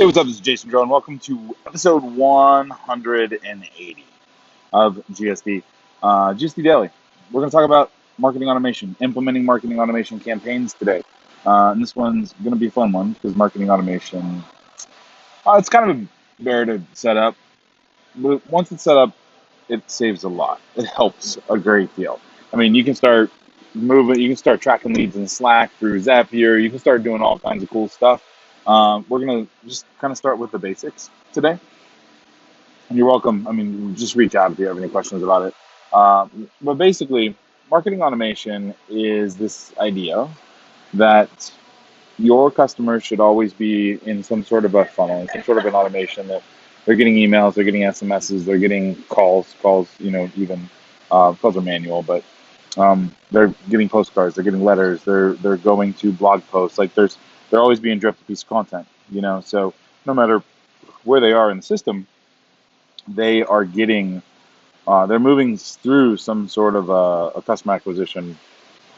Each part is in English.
Hey, what's up? This is Jason Joe, and welcome to episode 180 of GSD. GSD Daily. We're going to talk about marketing automation, implementing marketing automation campaigns today. And this one's going to be a fun one because marketing automation, it's kind of a bear to set up. But once it's set up, it saves a lot. It helps a great deal. I mean, you can start moving, you can start tracking leads in Slack through Zapier. You can start doing all kinds of cool stuff. We're going to just kind of start with the basics today. And you're welcome. I mean, just reach out if you have any questions about it. But basically, marketing automation is this idea that your customers should always be in some sort of a funnel, in some sort of an automation that they're getting emails, they're getting SMSs, they're getting calls, even calls are manual, but they're getting postcards, they're getting letters, they're going to blog posts. Like they're always being dripped a piece of content. So no matter where they are in the system, they are getting they're moving through some sort of a customer acquisition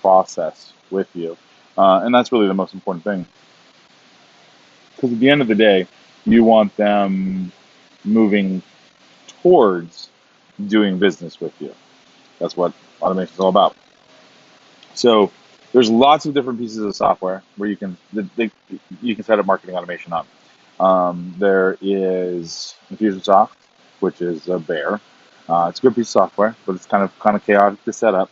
process with you. And that's really the most important thing. Because at the end of the day, you want them moving towards doing business with you. That's what automation is all about. So there's lots of different pieces of software where you can set up marketing automation up. There is Infusionsoft, which is a bear. It's a good piece of software, but it's kind of chaotic to set up.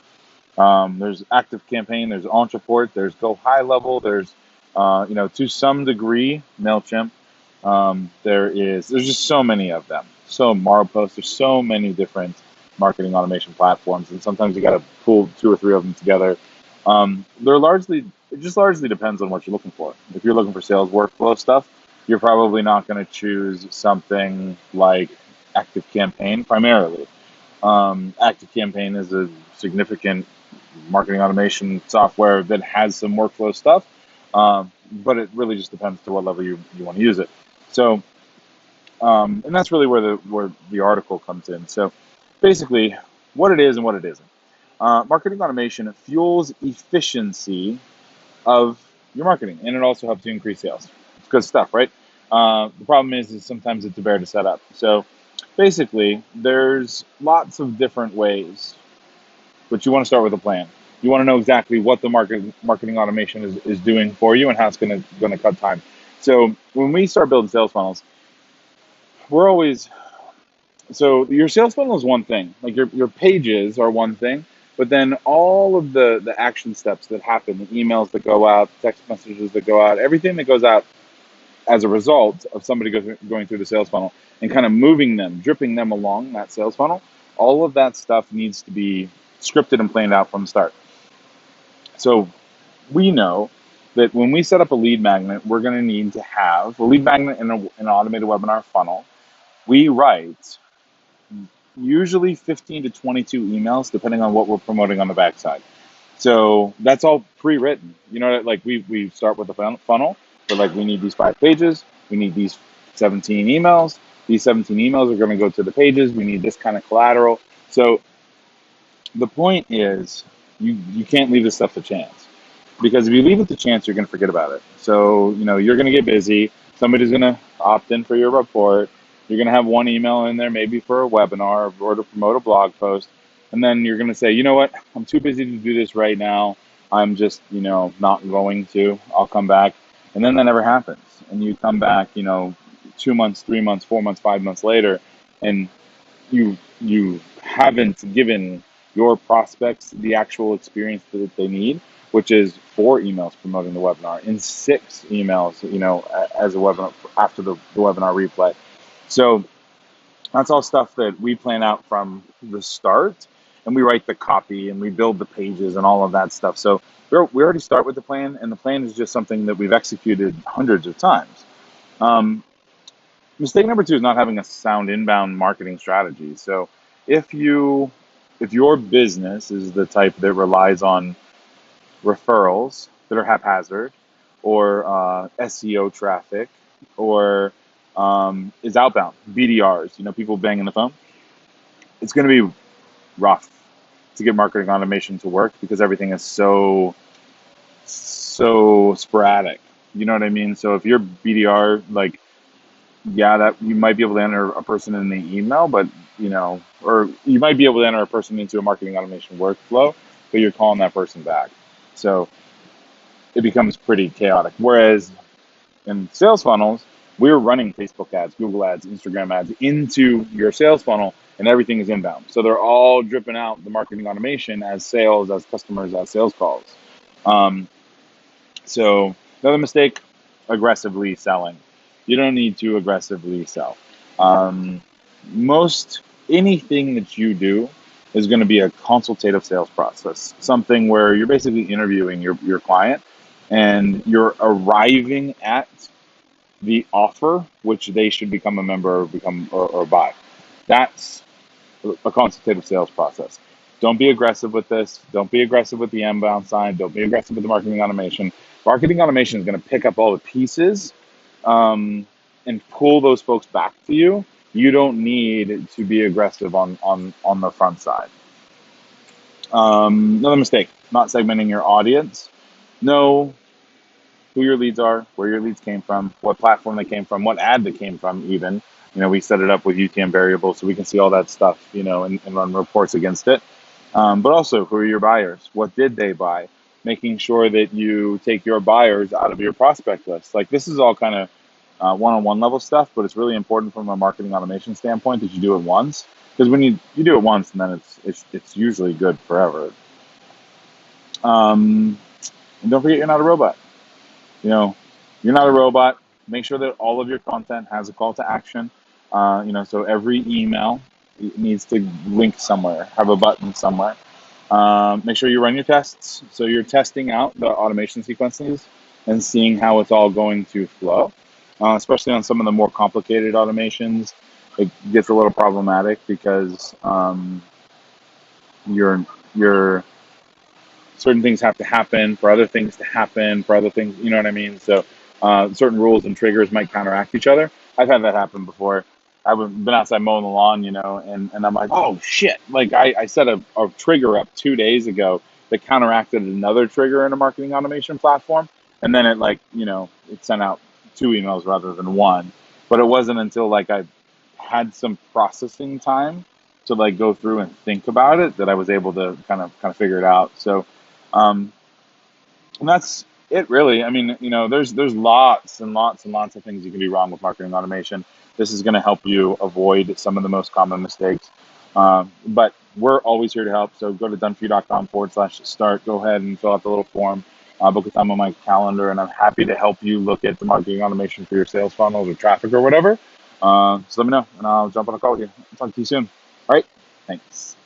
There's Active Campaign, there's Ontraport, there's Go High Level, there's to some degree Mailchimp. There's just so many of them. So Marpost, there's so many different marketing automation platforms, and sometimes you got to pull two or three of them together. It just largely depends on what you're looking for. If you're looking for sales workflow stuff, you're probably not going to choose something like Active Campaign primarily. Active Campaign is a significant marketing automation software that has some workflow stuff, but it really just depends to what level you want to use it. So, and that's really where the article comes in. So, basically, what it is and what it isn't. Marketing automation fuels efficiency of your marketing, and it also helps you increase sales. It's good stuff, right? The problem is sometimes it's a bear to set up. So basically, there's lots of different ways, but you want to start with a plan. You want to know exactly what the marketing automation is doing for you and how it's going to cut time. So when we start building sales funnels, so your sales funnel is one thing, like your pages are one thing, but then all of the action steps that happen, the emails that go out, text messages that go out, everything that goes out as a result of somebody going through the sales funnel and kind of moving them, dripping them along that sales funnel, all of that stuff needs to be scripted and planned out from the start. So we know that when we set up a lead magnet, we're going to need to have a lead magnet in an automated webinar funnel. We write usually 15 to 22 emails, depending on what we're promoting on the backside. So that's all pre-written. Like we start with the funnel, but like we need these 5 pages, we need these 17 emails. These 17 emails are going to go to the pages. We need this kind of collateral. So the point is, you can't leave this stuff to chance, because if you leave it to chance, you're going to forget about it. So you're going to get busy. Somebody's going to opt in for your report. You're going to have one email in there, maybe for a webinar or to promote a blog post. And then you're going to say, you know what, I'm too busy to do this right now. I'm just, not going to. I'll come back. And then that never happens. And you come back, 2 months, 3 months, 4 months, 5 months later, and you haven't given your prospects the actual experience that they need, which is 4 emails promoting the webinar and 6 emails, as a webinar after the webinar replay. So that's all stuff that we plan out from the start, and we write the copy and we build the pages and all of that stuff. So we already start with the plan, and the plan is just something that we've executed hundreds of times. Mistake number 2 is not having a sound inbound marketing strategy. So if your business is the type that relies on referrals that are haphazard, or SEO traffic, or is outbound, BDRs, people banging the phone, it's going to be rough to get marketing automation to work because everything is so sporadic. You know what I mean? So if your BDR, like, yeah, that you might be able to enter a person in the email, but or you might be able to enter a person into a marketing automation workflow, but you're calling that person back. So it becomes pretty chaotic. Whereas in sales funnels, we're running Facebook ads, Google ads, Instagram ads into your sales funnel, and everything is inbound. So they're all dripping out the marketing automation as sales, as customers, as sales calls. Um, so another mistake, aggressively selling. You don't need to aggressively sell. Um, most anything that you do is going to be a consultative sales process, something where you're basically interviewing your client and you're arriving at the offer which they should become a member or become or buy. That's a consultative sales process. Don't be aggressive with this. Don't be aggressive with the inbound side. Don't be aggressive with the marketing automation. Marketing automation is going to pick up all the pieces and pull those folks back to you. You don't need to be aggressive on the front side. Another mistake, not segmenting your audience. Know who your leads are, where your leads came from, what platform they came from, what ad they came from even. We set it up with UTM variables so we can see all that stuff, and run reports against it. But also, who are your buyers? What did they buy? Making sure that you take your buyers out of your prospect list. Like this is all kind of one-on-one level stuff, but it's really important from a marketing automation standpoint that you do it once. Because when you do it once, and then it's usually good forever. And don't forget, you're not a robot. You know, you're not a robot. Make sure that all of your content has a call to action. So every email needs to link somewhere, have a button somewhere. Make sure you run your tests. So you're testing out the automation sequences and seeing how it's all going to flow. Especially on some of the more complicated automations, it gets a little problematic because you're certain things have to happen for other things to happen for other things. You know what I mean? So certain rules and triggers might counteract each other. I've had that happen before. I've been outside mowing the lawn, and I'm like, oh shit! Like I set a trigger up 2 days ago that counteracted another trigger in a marketing automation platform, and then it sent out two emails rather than one. But it wasn't until like I had some processing time to like go through and think about it that I was able to kind of figure it out. So um, and that's it, really. I mean, there's lots and lots and lots of things you can do wrong with marketing automation. This is going to help you avoid some of the most common mistakes. But we're always here to help. So go to doneforyou.com/start. Go ahead and fill out the little form. Book a time on my calendar, and I'm happy to help you look at the marketing automation for your sales funnels or traffic or whatever. So let me know, and I'll jump on a call with you. I'll talk to you soon. All right. Thanks.